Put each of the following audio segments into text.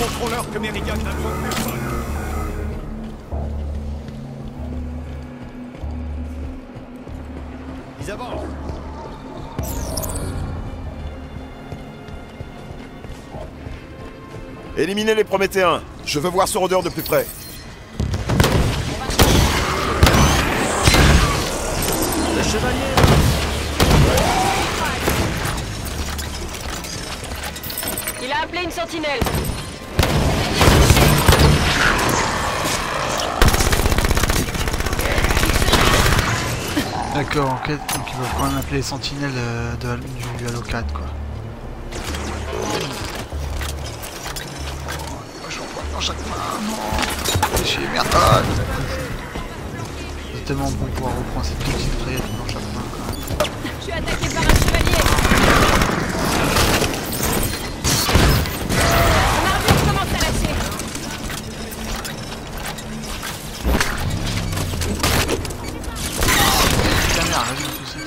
Montrons-leur que Meridian n'a besoin de personne. Ils avancent. Éliminez les Prométhéens. Je veux voir ce rôdeur de plus près. Le chevalier. Il a appelé une sentinelle. D'accord, en quête, donc il va quand même appeler les sentinelles du Halo 4 quoi. Je reprends dans chaque main, non. Fais chier, merde. C'est tellement bon de pouvoir reprendre cette petite mitraillette dans chaque main quand même. Je suis attaqué par un chevalier. Mon armure commence à lâcher. Putain merde, vas-y, mon souci.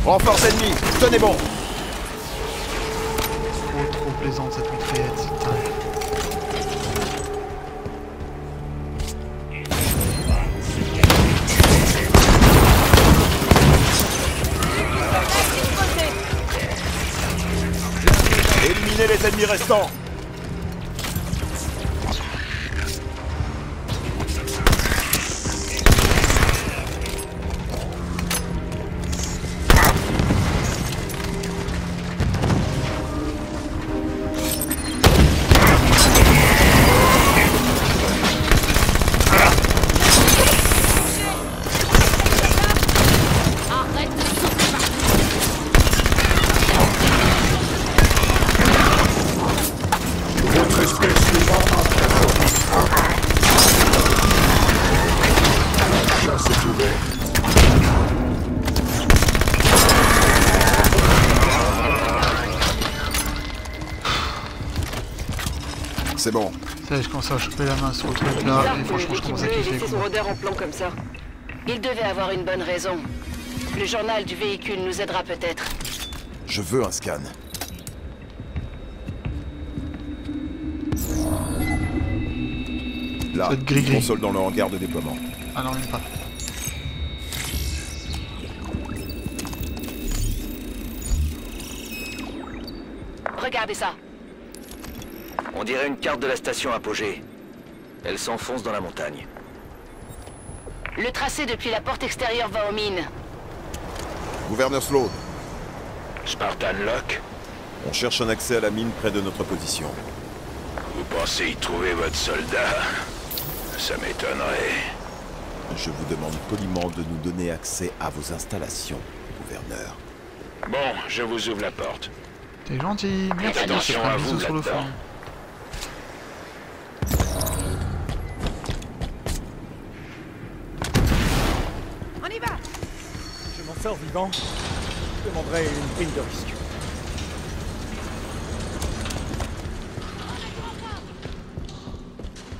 Renforce ennemi, tenez bon. Trop plaisante cette mitraillette, c'est terrible. Éliminez les ennemis restants. C'est bon. Ça y est, je commence à choper la main sur le truc là, et franchement je commence à kiffer. Laisser son rôdeur en plan comme ça. Il devait avoir une bonne raison. Le journal du véhicule nous aidera peut-être. Je veux un scan. Là, Ça te gris-gris. console dans le hangar de déploiement. Ah non, même pas. Regardez ça. On dirait une carte de la station Apogée. Elle s'enfonce dans la montagne. Le tracé depuis la porte extérieure va aux mines. Gouverneur Sloan, Spartan Locke, on cherche un accès à la mine près de notre position. vous pensez y trouver votre soldat? Ça m'étonnerait. Je vous demande poliment de nous donner accès à vos installations, gouverneur. Bon, je vous ouvre la porte. T'es gentil, merci, attention je te ferai un à vous, bisou sur le là-dedans. front. On y va. Je m'en sors vivant. Je demanderai une prime de risque.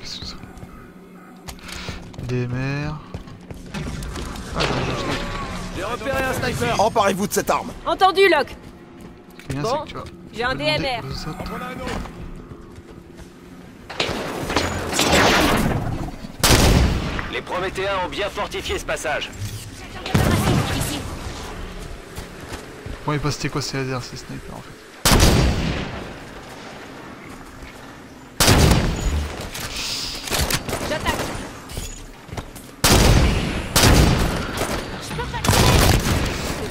Qu'est-ce que c'est? DMR. Ah, J'ai repéré un sniper. Emparez-vous de cette arme. Entendu, Locke. ce qui est bien, Bon, c'est que tu vas j'ai un demander DMR. aux autres. En voilà un autre. Les Prométhéens ont bien fortifié ce passage. Bon, il pas c'était quoi ces lasers, ces snipers en fait. J'attaque.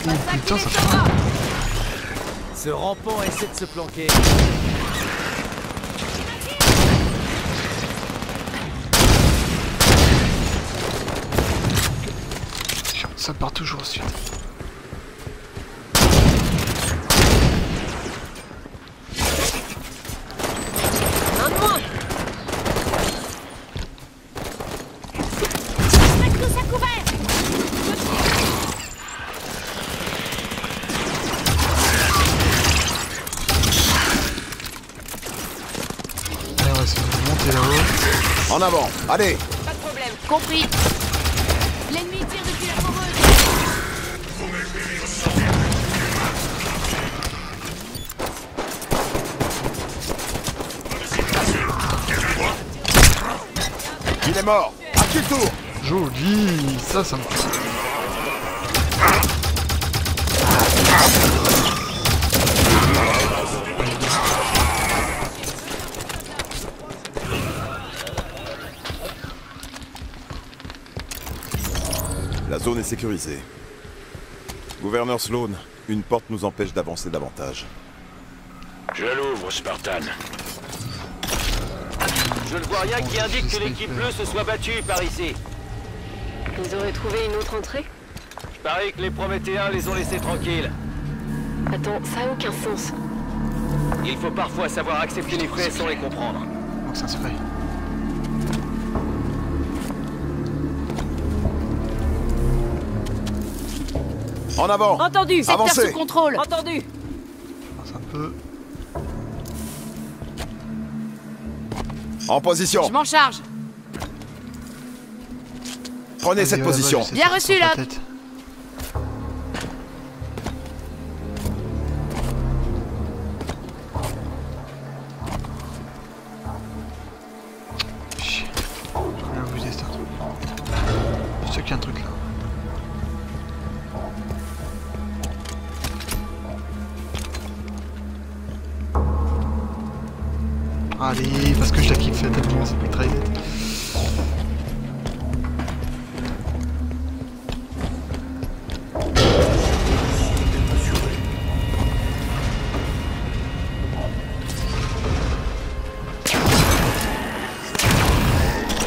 Oh putain, ça fait mal. Ce rampant essaie de se planquer. Ça part toujours ensuite. Un de moins. Tous à couvert. En avant, allez. Pas de problème. Compris. L'ennemi tire depuis la foreuse. Il est mort. À qui le tour? Joli. Ça me plaît. La zone est sécurisée. Gouverneur Sloan, une porte nous empêche d'avancer davantage. Je l'ouvre, Spartan. Je ne vois rien qui indique que l'équipe bleue se soit battue par ici. Ils auraient trouvé une autre entrée? Je parie que les Prométhéens les ont laissés tranquilles. Attends, ça a aucun sens. Il faut parfois savoir accepter les faits sans les comprendre. Donc ça se fait. En avant. Entendu. Secteur Avancez. sous contrôle. Entendu. Ça un peu. En position. Je m'en charge. Prenez cette position. Bien reçu, là. Chier. J'ai bien vu ça. Je sais qu'il y a un truc là. Allez, parce que je la kiffe tellement cette mitraillette.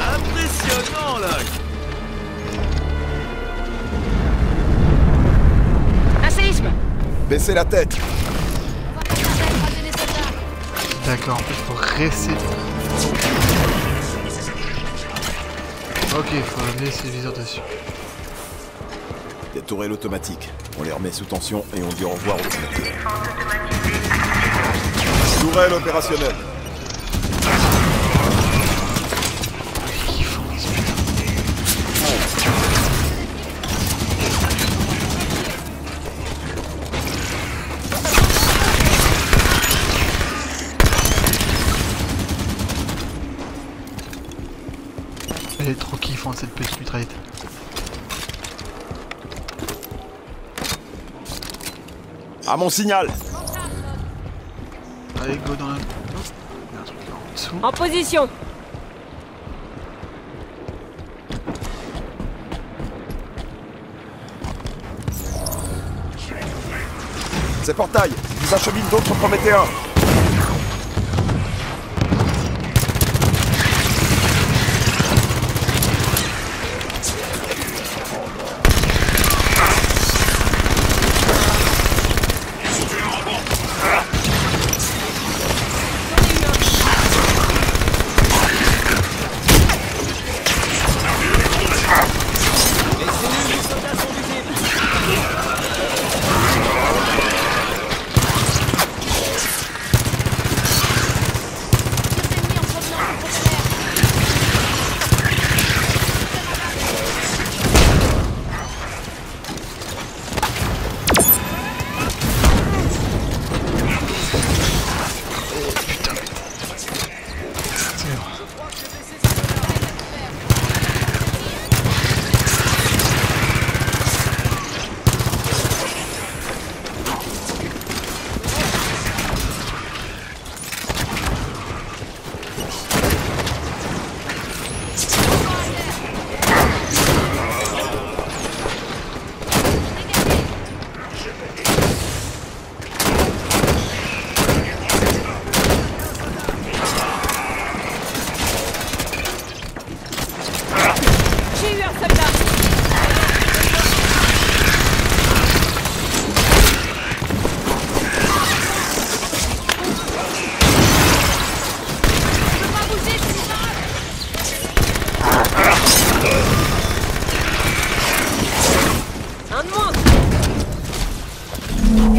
Impressionnant, là. Un séisme. Baissez la tête. D'accord, en fait, il faut rester. Ok, il faut laisser les viseurs dessus. Des tourelles automatiques. On les remet sous tension et on dit au revoir aux Prométhéens. Tourelle opérationnelle. Ils font ce putain. Elle est trop kiffante cette petite mitraillette. À mon signal. Allez, go dans la... Il y a un truc là en dessous. En position. Ces portails, ils acheminent d'autres Prométhéens.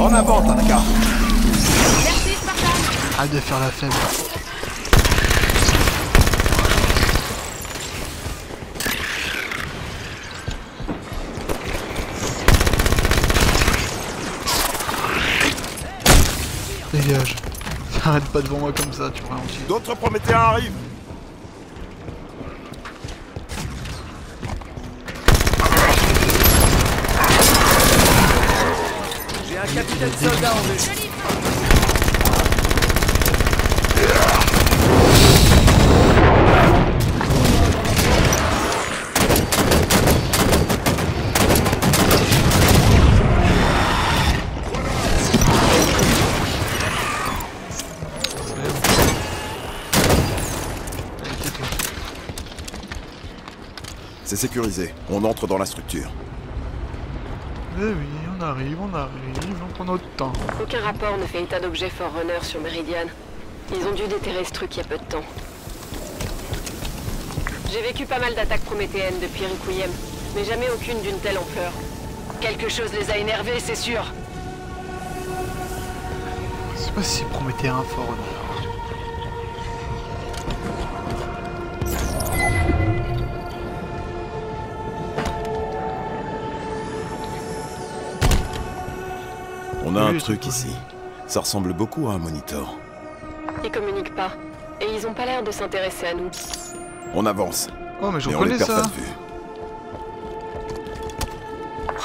En avant, Tanaka. Merci, Spartan. Arrête de faire la faible. pas devant moi comme ça, tu ralentis. D'autres Prométhéens arrivent. J'ai un capitaine soldat en vue. C'est sécurisé. On entre dans la structure. Eh oui, on arrive, on prend notre temps. Aucun rapport ne fait état d'objets Forerunner sur Meridian. Ils ont dû déterrer ce truc il y a peu de temps. J'ai vécu pas mal d'attaques prométhéennes depuis Requiem, mais jamais aucune d'une telle ampleur. Quelque chose les a énervés, c'est sûr. Je sais pas si Prométhée un fort honneur. On a un truc ici. Ça ressemble beaucoup à un monitor. Ils communiquent pas, et ils ont pas l'air de s'intéresser à nous. On avance. Oh mais j'en Mais on les connais perd pas ça. de vue.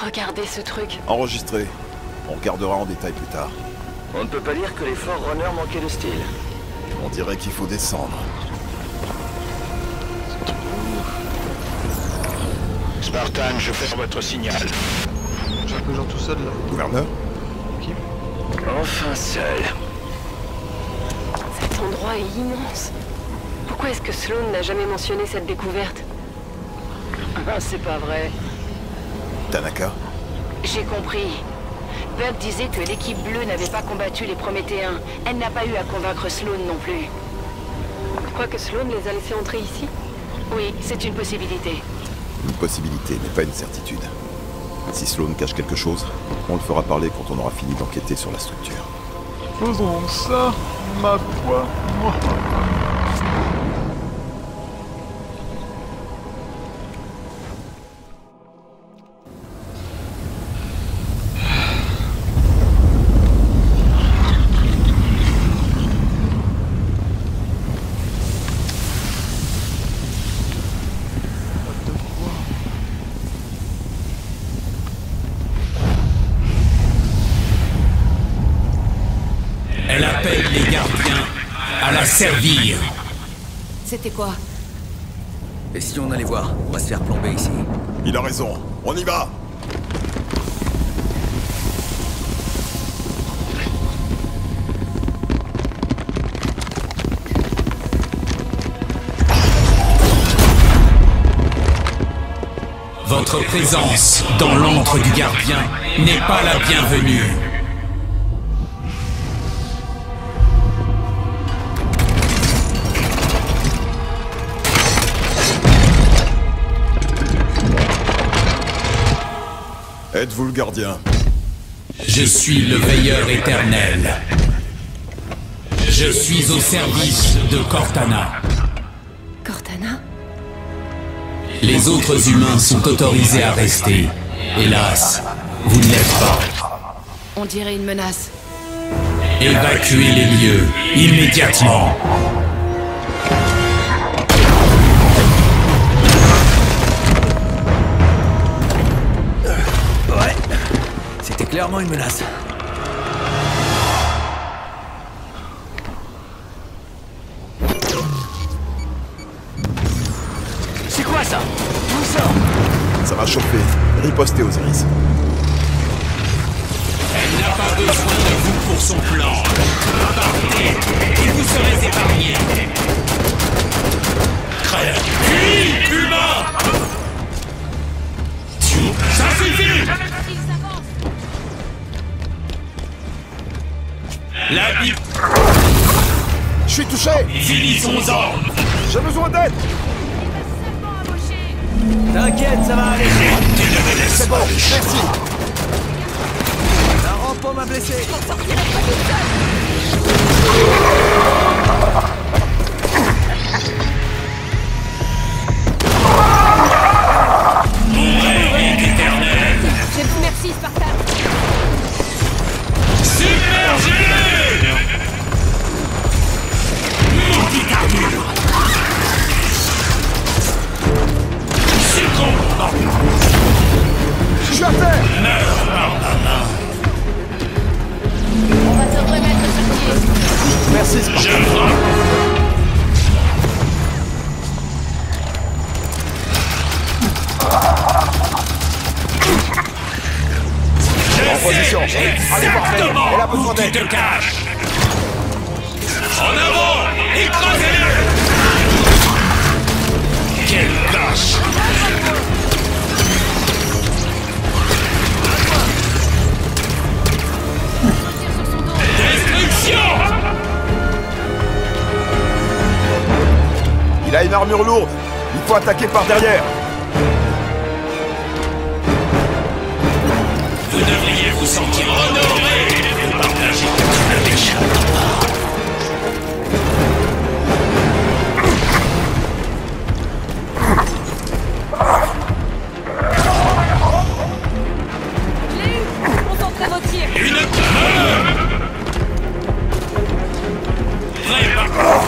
Regardez ce truc. Enregistré. On regardera en détail plus tard. On ne peut pas dire que les Forerunners manquaient de style. On dirait qu'il faut descendre. Spartan, je fais votre signal. J'ai un peu genre tout seul là. Gouverneur? Enfin seul. Cet endroit est immense. Pourquoi est-ce que Sloan n'a jamais mentionné cette découverte? Ah, c'est pas vrai. Tanaka? J'ai compris. Bug disait que l'équipe bleue n'avait pas combattu les Prométhéens. Elle n'a pas eu à convaincre Sloan non plus. Tu crois que Sloan les a laissés entrer ici? Oui, c'est une possibilité. Une possibilité, mais pas une certitude. Si Sloan cache quelque chose, on le fera parler quand on aura fini d'enquêter sur la structure. Faisons ça, ma foi. Elle appelle les gardiens à la servir. C'était quoi? Et si on allait voir? On va se faire plomber ici. Il a raison. On y va! Votre présence dans l'antre du gardien n'est pas la bienvenue. Êtes-vous le gardien? Je suis le veilleur éternel. Je suis au service de Cortana. Cortana? Les autres humains sont autorisés à rester. Hélas, vous ne l'êtes pas. On dirait une menace. Évacuez les lieux immédiatement. Ouais. C'était clairement une menace. C'est quoi ça? Où ça? Ça va chauffer. Ripostez, Osiris. Elle n'a pas besoin de vous pour son plan. Partez, et vous serez épargnés. Crève. Puis, humain! Ça suffit! La Bible. Je suis touché! Finissons-en! J'ai besoin d'aide! T'inquiète, ça va aller. C'est bon, merci! La rampe m'a blessé. Mon rêve est éternel! Merci, Spartan. Submergez-les! Je frappe. En position. Allez, parfait. Elle a besoin Où tu d'aide. te caches. En avant. Écrasez-le. Quelle tâche. Destruction. Il a une armure lourde. Il faut attaquer par derrière. Vous devriez vous sentir honoré de partager avec chaque pas. Concentrez vos tirs. Une Prépare.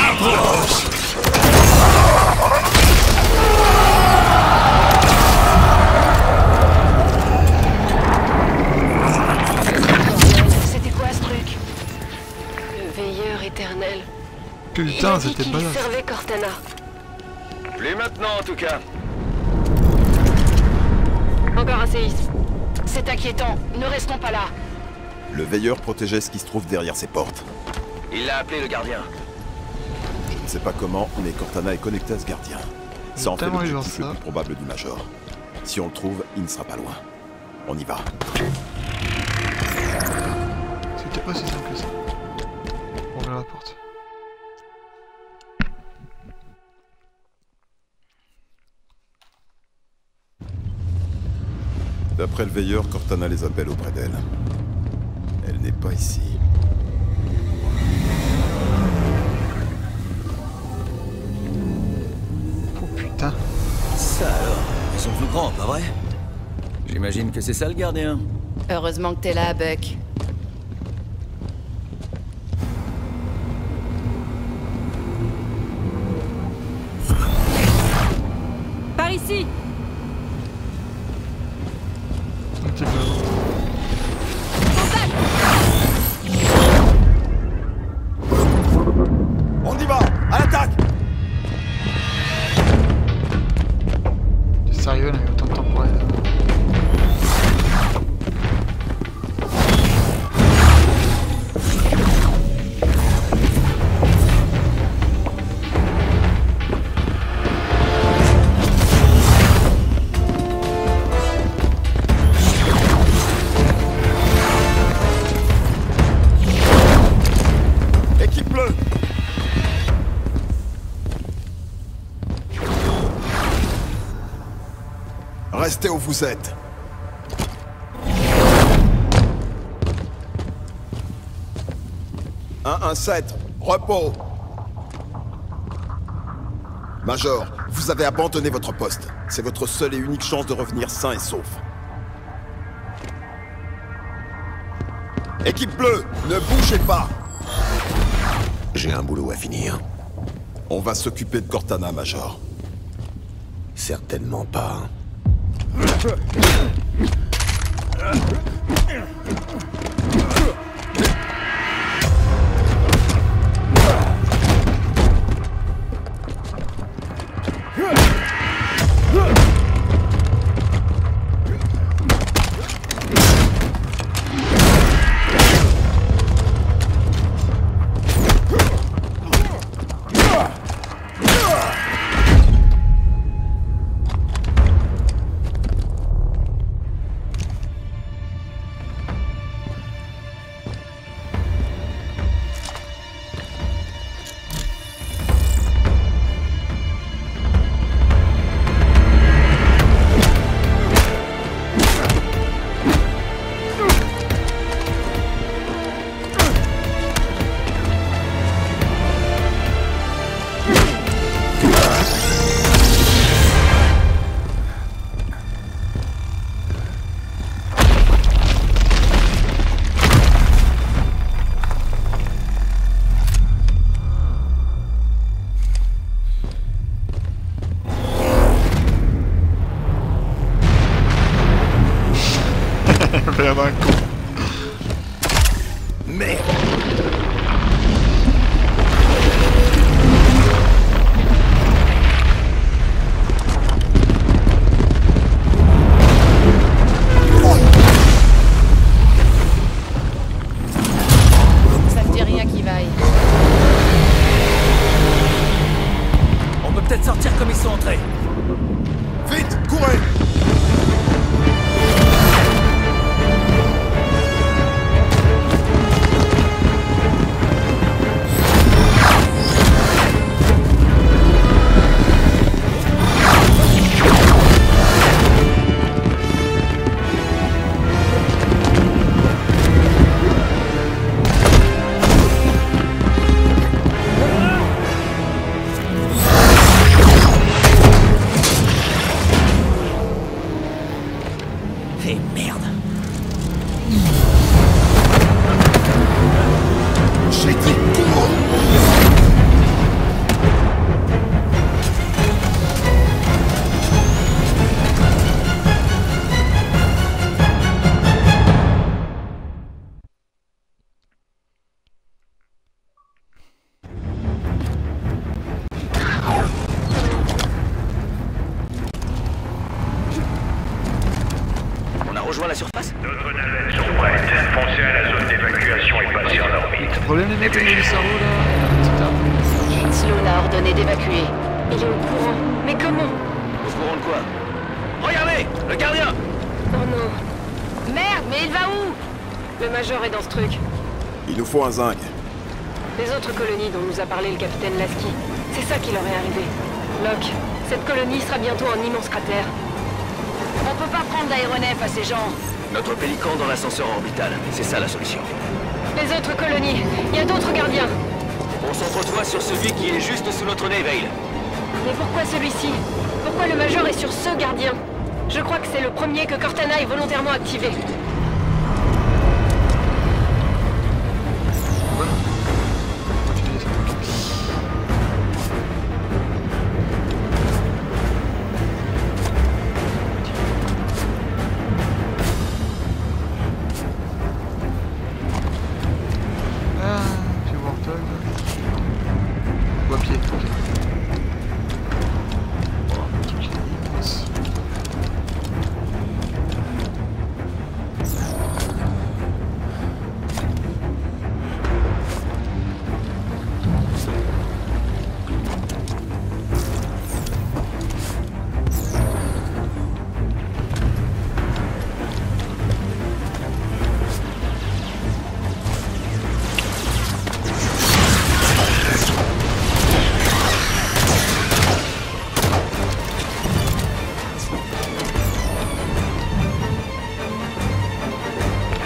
Approche. C'était quoi ce truc? Le veilleur éternel. Putain, Il a dit c'était qu'il balade. servait Cortana. Plus maintenant, en tout cas. Encore un séisme. C'est inquiétant. Ne restons pas là. Le veilleur protégeait ce qui se trouve derrière ces portes. Il l'a appelé le gardien. Je ne sais pas comment, mais Cortana est connecté à ce gardien. Ça en fait tellement eu l'objectif ça. le plus probable du Major. Si on le trouve, il ne sera pas loin. On y va. C'était pas si simple que ça. On ouvre la porte. D'après le veilleur, Cortana les appelle auprès d'elle. Elle n'est pas ici. Oh putain. Ça alors, ils sont plus grands, pas vrai? J'imagine que c'est ça le gardien. Heureusement que t'es là, Buck. Par ici. C'était pas bon. On y va! À l'attaque! T'es sérieux, là, il y a autant de temps pour elle. Équipe bleue! Restez où vous êtes. 1-1-7, repos. Major, vous avez abandonné votre poste. C'est votre seule et unique chance de revenir sain et sauf. Équipe bleue, ne bougez pas. J'ai un boulot à finir. On va s'occuper de Cortana, Major. Certainement pas. Merde. Ça me dit rien qui vaille. On peut peut-être sortir comme ils sont entrés. Vite, courez! Eh merde. J'ai dit cours! On a rejoint la surface? D'autres navettes sont prêtes. Foncez à la zone d'évacuation et passez en orbite. Problème les mecs avec le cerveau là. Sloan a ordonné d'évacuer. Il est au courant. Mais comment? Au courant de quoi? Regardez! Le gardien! Oh non. Merde, mais il va où? Le Major est dans ce truc. Il nous faut un zinc. Les autres colonies dont nous a parlé le capitaine Lasky, c'est ça qui leur est arrivé. Locke, cette colonie sera bientôt un immense cratère. On peut pas prendre d'aéronef à ces gens. Notre pélican dans l'ascenseur orbital. C'est ça la solution. Les autres colonies, il y a d'autres gardiens. Concentre-toi sur celui qui est juste sous notre nez, Veil. Mais pourquoi celui-ci? Pourquoi le Major est sur ce gardien? Je crois que c'est le premier que Cortana ait volontairement activé. Ah, j'ai Warthog. Ou à pied. Ok. Le truc est immense.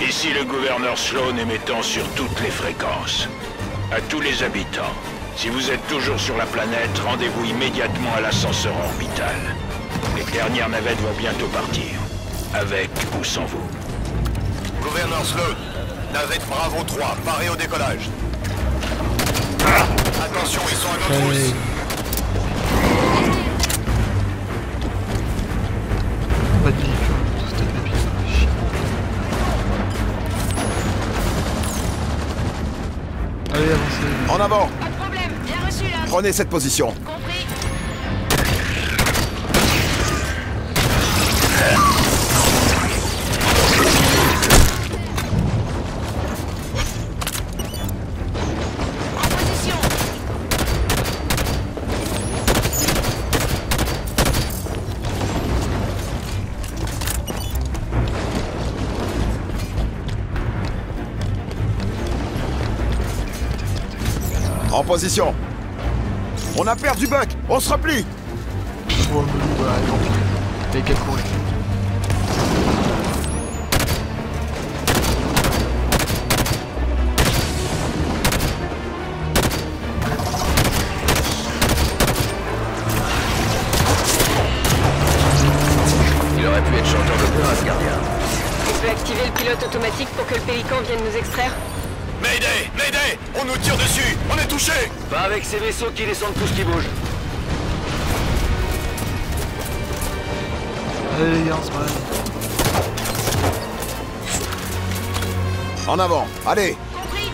Ici le gouverneur Sloan émettant sur toutes les fréquences. À tous les habitants, si vous êtes toujours sur la planète, rendez-vous immédiatement à l'ascenseur orbital. Les dernières navettes vont bientôt partir. Avec ou sans vous. Gouverneur Sloan, navette Bravo 3, paré au décollage. Attention, ils sont à notre housse. Pas de véhicule, tout c'était de la piste. Allez, avancez. En avant! Pas de problème, bien reçu là. Prenez cette position. Compris. En position. En position. On a perdu Buck. On se replie. Oh, voilà, tant pis. T'as qu'à courir. Il aurait pu être chanteur d'opéra, ce gardien. On peut activer le pilote automatique pour que le pélican vienne nous extraire. Mayday! Mayday! On nous tire dessus! On est touché! Pas avec ces vaisseaux qui descendent tout ce qui bouge. Allez les gars, on se balade. En avant! Allez! Compris.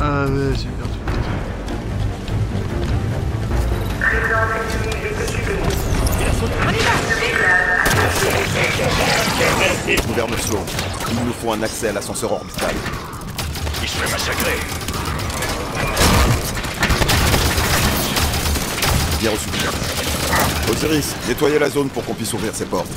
Ouais, c'est bien. Gouverneur Sloan, il nous faut un accès à l'ascenseur orbital. Il se fait massacrer. Bien reçu. Osiris, nettoyez la zone pour qu'on puisse ouvrir ces portes.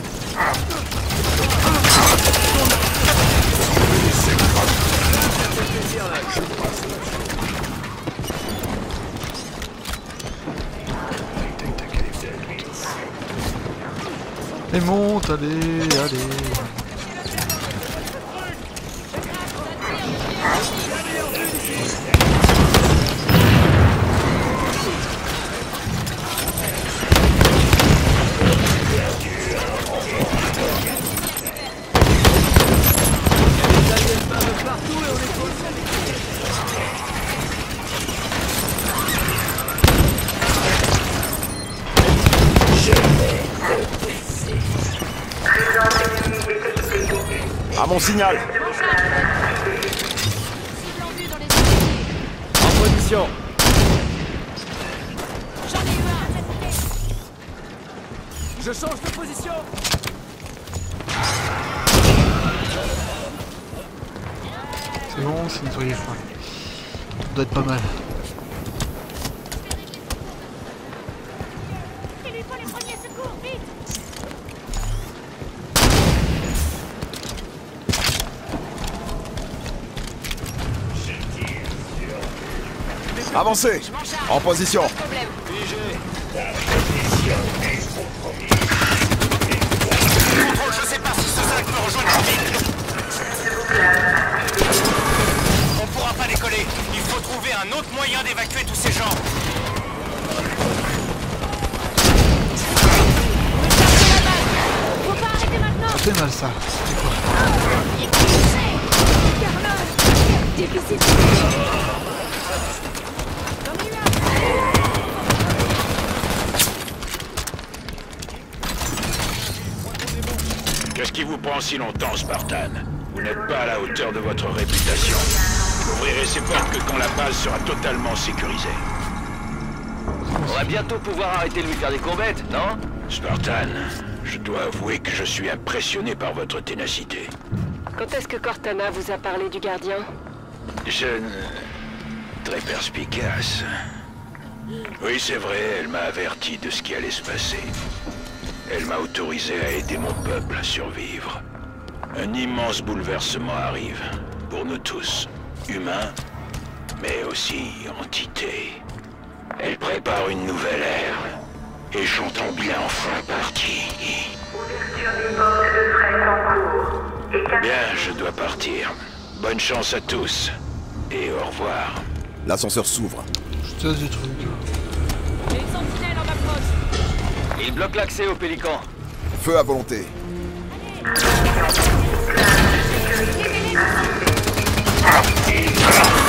Et monte, allez, allez. À mon signal! En position. Je change de position. C'est bon, c'est nettoyé, je crois. Ça doit être pas mal. Avancez! En position! Je sais pas si ce sac peut rejoindre vite. On pourra pas décoller. Il faut trouver un autre moyen d'évacuer tous ces gens. Faut pas arrêter maintenant. Ça fait mal ça. C'est quoi? Déficit. Qu'est-ce qui vous prend si longtemps, Spartan? Vous n'êtes pas à la hauteur de votre réputation. Vous n'ouvrirez ces portes que quand la base sera totalement sécurisée. On va bientôt pouvoir arrêter de lui faire des courbettes, non? Spartan, je dois avouer que je suis impressionné par votre ténacité. Quand est-ce que Cortana vous a parlé du gardien? Jeune... très perspicace. Oui, c'est vrai, elle m'a averti de ce qui allait se passer. Elle m'a autorisé à aider mon peuple à survivre. Un immense bouleversement arrive, pour nous tous, humains, mais aussi entités. Elle prépare une nouvelle ère, et j'entends bien enfin partie. Bien, je dois partir. Bonne chance à tous, et au revoir. L'ascenseur s'ouvre. Je te dis du truc. J'ai une sentinelle en approche. Il bloque l'accès au Pélican. Feu à volonté.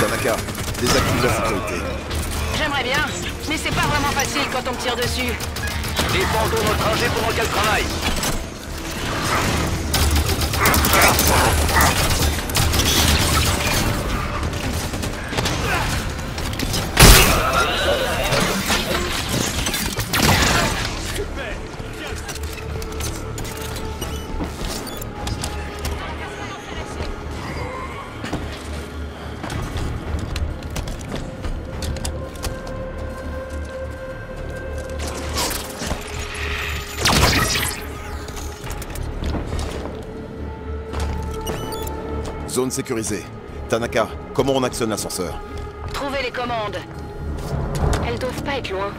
Tanaka, désactive la sécurité. J'aimerais bien, mais c'est pas vraiment facile quand on me tire dessus. Défendons notre trajet pendant qu'elle travaille. Zone sécurisée. Tanaka, comment on actionne l'ascenseur? Trouvez les commandes. Elles doivent pas être loin.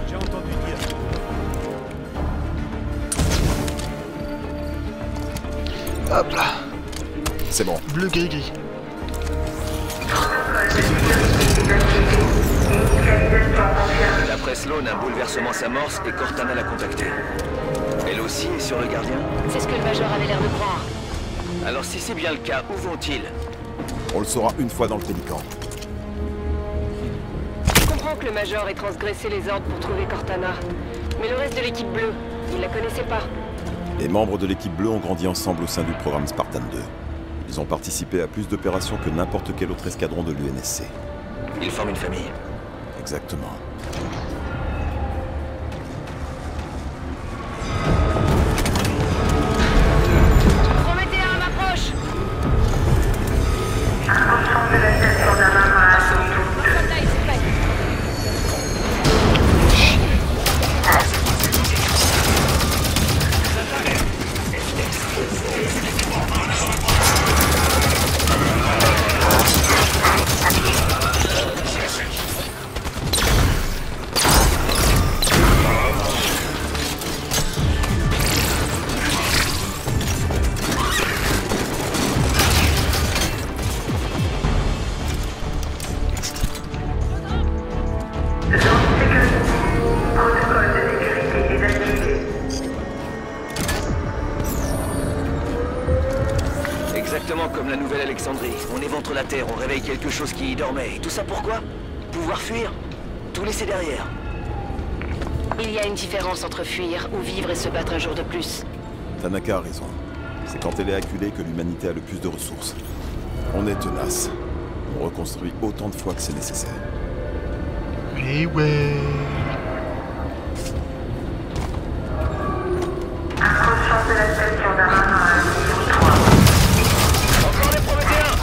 J'ai entendu dire. Hop là. C'est bon. Bleu gris-gris. D'après Sloan, un bouleversement s'amorce et Cortana l'a contacté. Elle aussi est sur le gardien? C'est ce que le Major avait l'air de croire. Alors si c'est bien le cas, où vont-ils? On le saura une fois dans le Pélican. comprends que le Major ait transgressé les ordres pour trouver Cortana. Mais le reste de l'équipe bleue, ils la connaissaient pas. Les membres de l'équipe bleue ont grandi ensemble au sein du programme Spartan 2. Ils ont participé à plus d'opérations que n'importe quel autre escadron de l'UNSC. Ils forment une famille. Exactement. Prométhéen m'approche. Approchons de la station d'Amara. Soldat ici près. Exactement comme la nouvelle Alexandrie. On éventre la Terre, on réveille quelque chose qui y dormait. Et tout ça pourquoi? Pouvoir fuir. Tout laisser derrière. Il y a une différence entre fuir ou vivre et se battre un jour de plus. Tanaka a raison. C'est quand elle est acculée que l'humanité a le plus de ressources. On est tenace. On reconstruit autant de fois que c'est nécessaire. Mais ouais. Approchons de la station d'Amara. Encore des Prométhéens!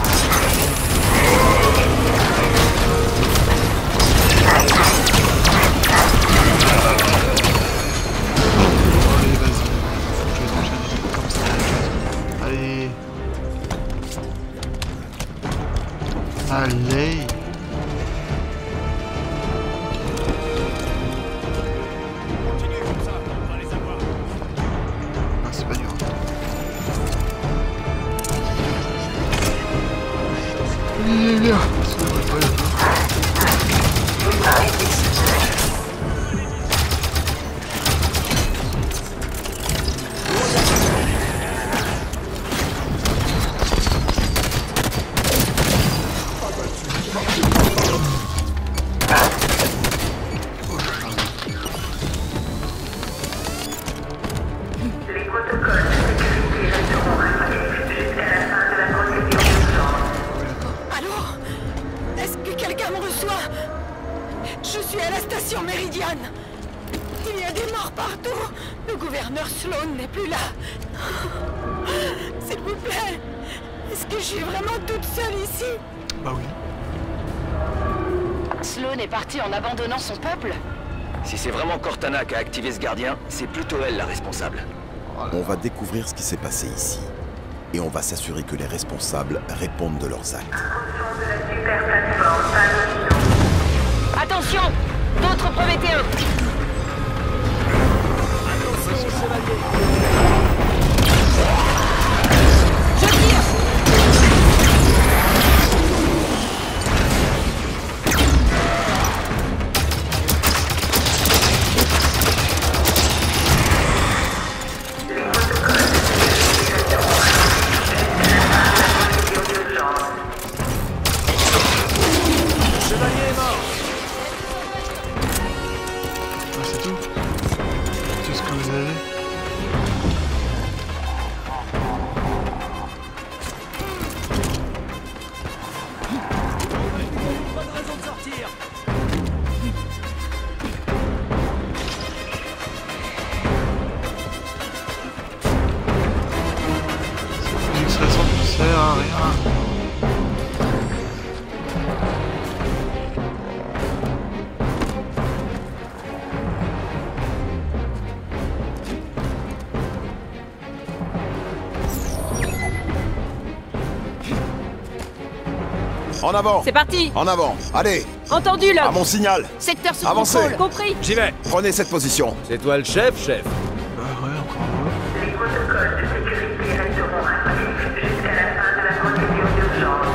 Allez, vas-y. Je vais t'enchaîner comme ça. Allez. Allez. Continue comme ça, on va les avoir. Ah, c'est pas dur. Bien. Ça devrait pas être dur. Les protocoles de sécurité resteront actifs jusqu'à la fin de la procédure d'urgence. Allô? Est-ce que quelqu'un me reçoit? Je suis à la station Méridiane. Il y a des morts partout. Le gouverneur Sloan n'est plus là. S'il vous plaît. Est-ce que je suis vraiment toute seule ici? Bah oui. Sloan est parti en abandonnant son peuple? Si c'est vraiment Cortana qui a activé ce gardien, c'est plutôt elle la responsable. On va découvrir ce qui s'est passé ici. Et on va s'assurer que les responsables répondent de leurs actes. Approchons de la super plateforme Palomino. Attention! D'autres Prométhéens! Je tire! Chevalier est mort. Ah, c'est tout. Tout ce que vous avez. Pas de raison de sortir. Musique stressante ne sert à rien. En avant! C'est parti! En avant! Allez! Entendu, À l'homme! mon signal! Secteur sous Avancez. contrôle, compris! J'y vais. Prenez cette position! C'est toi le chef, chef? Bah ouais, encore un peu. Les protocoles de sécurité resteront actifs jusqu'à la fin de la procédure d'urgence.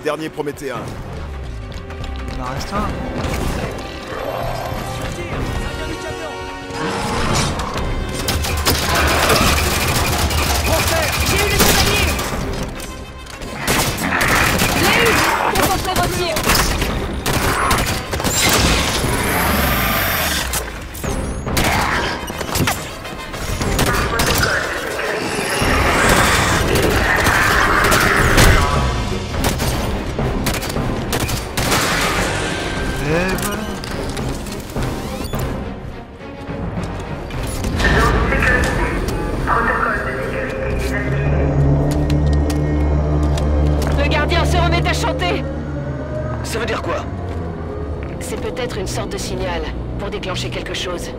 dernier Prométhéen. Il en reste un. J'ai eu le chevalier! Léus, concentrez vos tirs! Et voilà. Le gardien se remet à chanter! Ça veut dire quoi? C'est peut-être une sorte de signal pour déclencher quelque chose.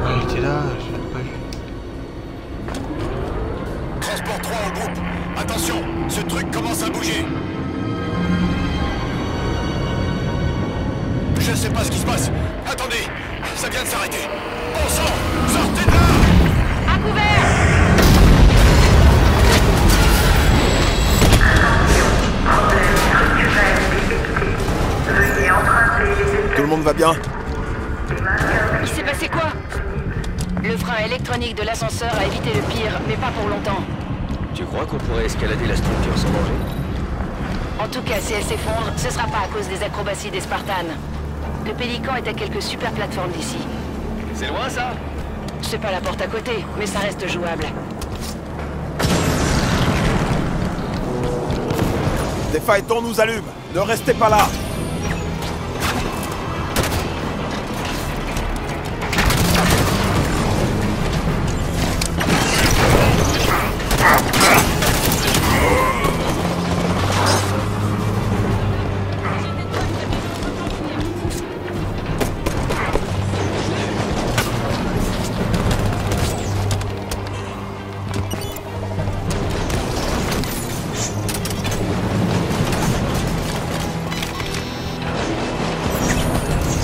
Il était là, je l'ai pas vu. Transport 3 au groupe. Attention, ce truc commence à bouger. Je sais pas ce qui se passe. Attendez, ça vient de s'arrêter. Bon sang, sortez de là! À couvert! Tout le monde va bien? Il s'est passé quoi? Le frein électronique de l'ascenseur a évité le pire, mais pas pour longtemps. Tu crois qu'on pourrait escalader la structure sans danger? En tout cas, si elle s'effondre, ce sera pas à cause des acrobaties des Spartans. Le Pélican est à quelques super plateformes d'ici. C'est loin ça? C'est pas la porte à côté, mais ça reste jouable. Des phaétons nous allument. Ne restez pas là.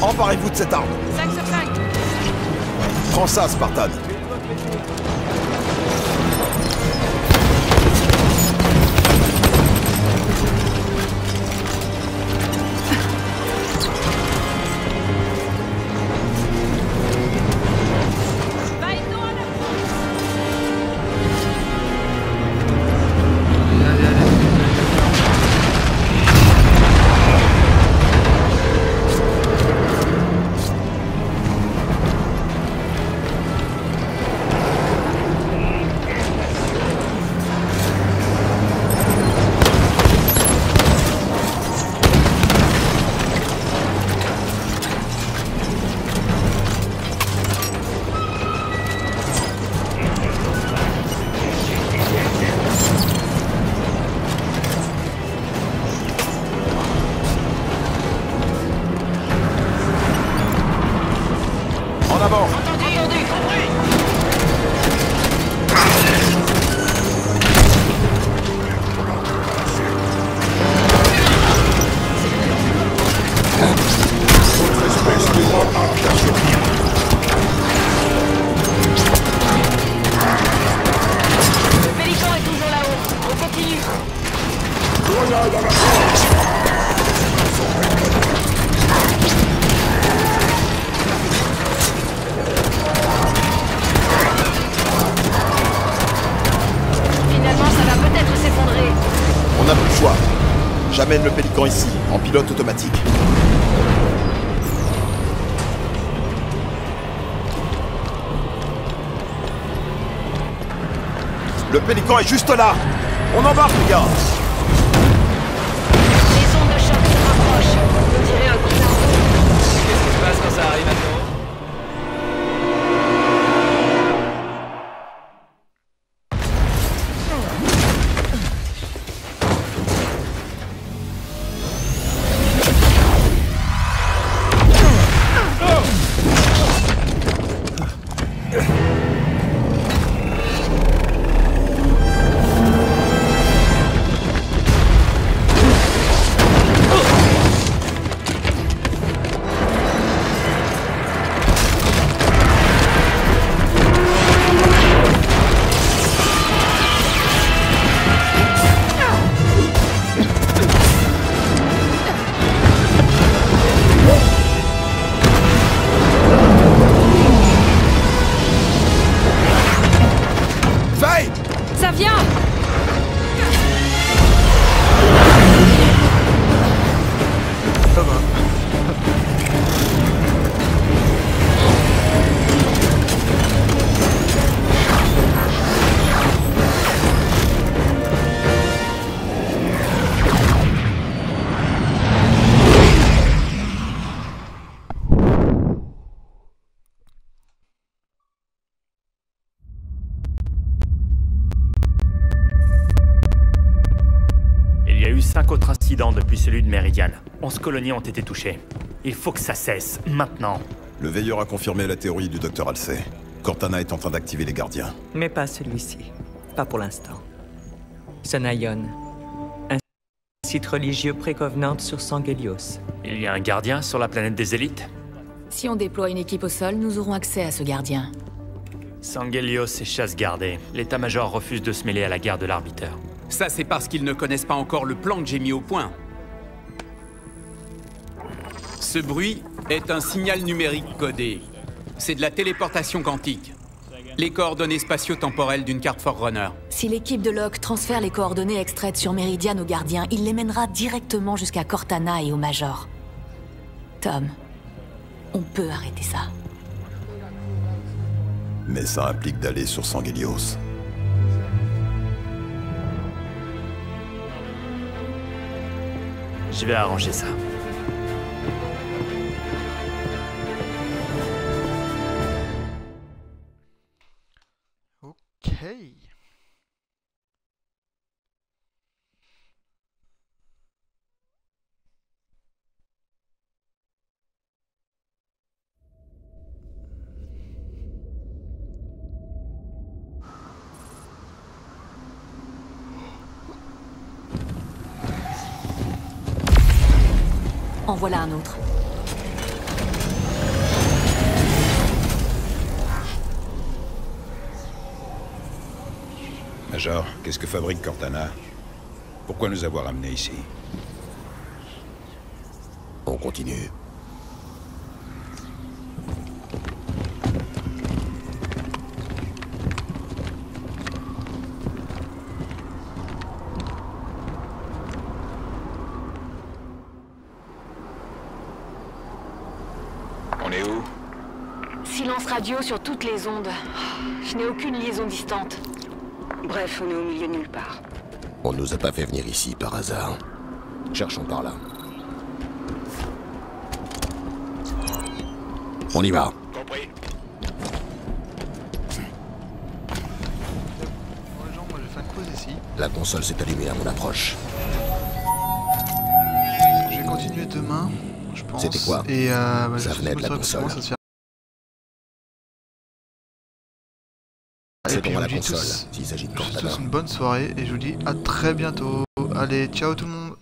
Emparez-vous de cette arme. 5 sur 5. Prends ça, Spartan. En avant. Entendu, compris. Le Pélican est toujours là-haut. On continue. Finalement, ça va peut-être s'effondrer. On n'a plus le choix. J'amène le Pélican ici, en pilote automatique. Le Pélican est juste là. On embarque, les gars. Les ondes de choc se rapprochent. On dirait un coup d'arbre. Qu'est-ce qui se passe quand ça arrive maintenant? 5 autres incidents depuis celui de Meridian. 11 colonies ont été touchées. Il faut que ça cesse, maintenant. Le veilleur a confirmé la théorie du Dr. Halsey. Cortana est en train d'activer les gardiens. Mais pas celui-ci. Pas pour l'instant. Sonayon. Un site religieux précovenant sur Sangelios. Il y a un gardien sur la planète des élites? Si on déploie une équipe au sol, nous aurons accès à ce gardien. Sangelios est chasse gardée. L'état-major refuse de se mêler à la guerre de l'arbiteur. Ça, c'est parce qu'ils ne connaissent pas encore le plan que j'ai mis au point. Ce bruit est un signal numérique codé. C'est de la téléportation quantique. Les coordonnées spatio-temporelles d'une carte Forerunner. Si l'équipe de Locke transfère les coordonnées extraites sur Meridian au gardien, il les mènera directement jusqu'à Cortana et au Major. Tom, on peut arrêter ça. Mais ça implique d'aller sur Sangelios. Je vais arranger ça. Ok. En voilà un autre. Major, qu'est-ce que fabrique Cortana? Pourquoi nous avoir amenés ici? On continue. On est où? Silence radio sur toutes les ondes. Je n'ai aucune liaison distante. Bref, on est au milieu de nulle part. On nous a pas fait venir ici par hasard. Cherchons par là. On y va. Compris. Bon les gens, moi je vais faire une pause ici. La console s'est allumée à mon approche. Je vais continuer demain, je pense. C'était quoi? Et Ça je venait de la vous console. comment ça se fait. Et C'est puis, pour je la vous dis console, tous, s'il s'agit de je vous Cortana. souhaite une bonne soirée et je vous dis à très bientôt. Allez, ciao tout le monde.